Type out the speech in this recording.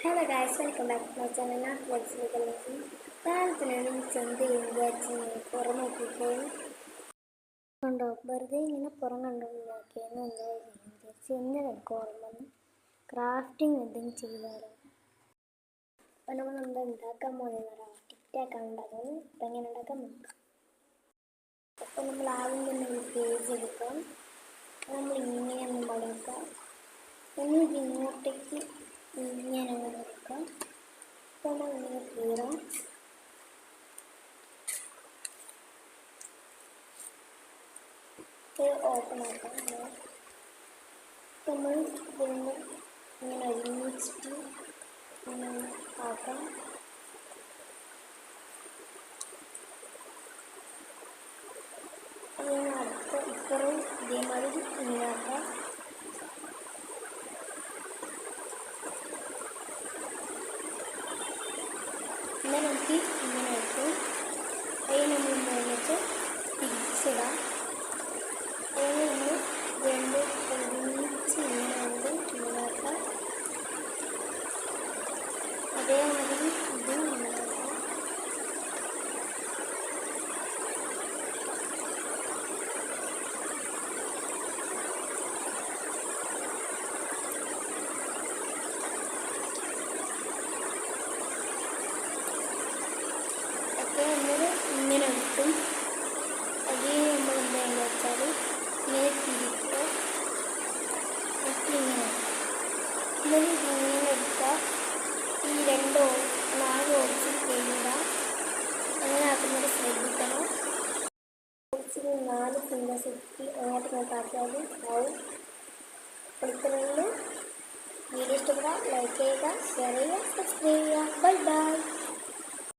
Hello guys, welcome back to my channel. Not flexible living. താരത്തിനാണ് ചെന്ത് വിചാരിച്ച് പുറം നോക്കിപ്പോയി കണ്ടോ വെറുതെ ഇങ്ങനെ പുറം കണ്ടുണ്ടാക്കിയെന്ന് എന്താ വിചാരിച്ച് എന്തിനാ ഓർമ്മ വന്ന് ക്രാഫ്റ്റിംഗ് എന്തെങ്കിലും ചെയ്താലോ. അപ്പം നമ്മൾ എന്താ ഉണ്ടാക്കാൻ പോകുന്നത് ടിക്റ്റാക്കാൻ ഉണ്ടാക്കുന്നത്. അപ്പം എങ്ങനെ ഉണ്ടാക്കാൻ നോക്കാം. അപ്പം നമ്മൾ ആദ്യം തന്നെ ഒരു പേജ് എടുക്കാം. നമ്മൾ ഇങ്ങനെയൊന്നും മടക്കാം. ഇനി ഇത് ഇങ്ങോട്ടേക്ക് ഇങ്ങനെ അങ്ങനെ എടുക്കാം. അപ്പോൾ നമ്മൾ ഇങ്ങനെ കീറാം. ഓപ്പൺ ആക്കാം. നമ്മൾ ഇതിന് ഇങ്ങനെ ഒരുമിച്ചിട്ട് ഇങ്ങനെ ആക്കാം. അതിന് അടുത്ത ഇപ്പുറം ഇതേമാതിരി ഇങ്ങനെ ആക്കാം. ഇങ്ങനെ നമുക്ക് ഇങ്ങനെ ആക്കും. അതിന് നമ്മൾ മുന്നിട്ട് തിരിച്ചിടാം. അതിന് നമ്മൾ രണ്ട് ഒരുമിച്ച് ഇങ്ങനെ കൊണ്ട് ഇങ്ങനെയാക്കാം. അതേമാതിരി ഇതും ഇങ്ങനെയാക്കാം. ഇങ്ങനെ കിട്ടും. അത് നമ്മൾ എന്താണെന്ന് വെച്ചാൽ ഇങ്ങനെ തിരിക്കുക. ഇങ്ങനെ ഇങ്ങനെ എടുക്കുക. ഈ നാല് ഓപ്ഷൻ ചെയ്യുക. അങ്ങനെ ആക്കുന്നത് ശ്രദ്ധിക്കണം. ഓപ്ഷൻ 4 ഫിംഗേഴ്സ് ഇട്ട് അങ്ങോട്ട് നോക്കാക്കിയാൽ ആവും. അടുത്തുള്ള വീഡിയോ ഇഷ്ടപ്പെടാം. ലൈക്ക് ചെയ്യുക, ഷെയർ ചെയ്യുക, സബ്സ്ക്രൈബ് ചെയ്യുക. Bye bye.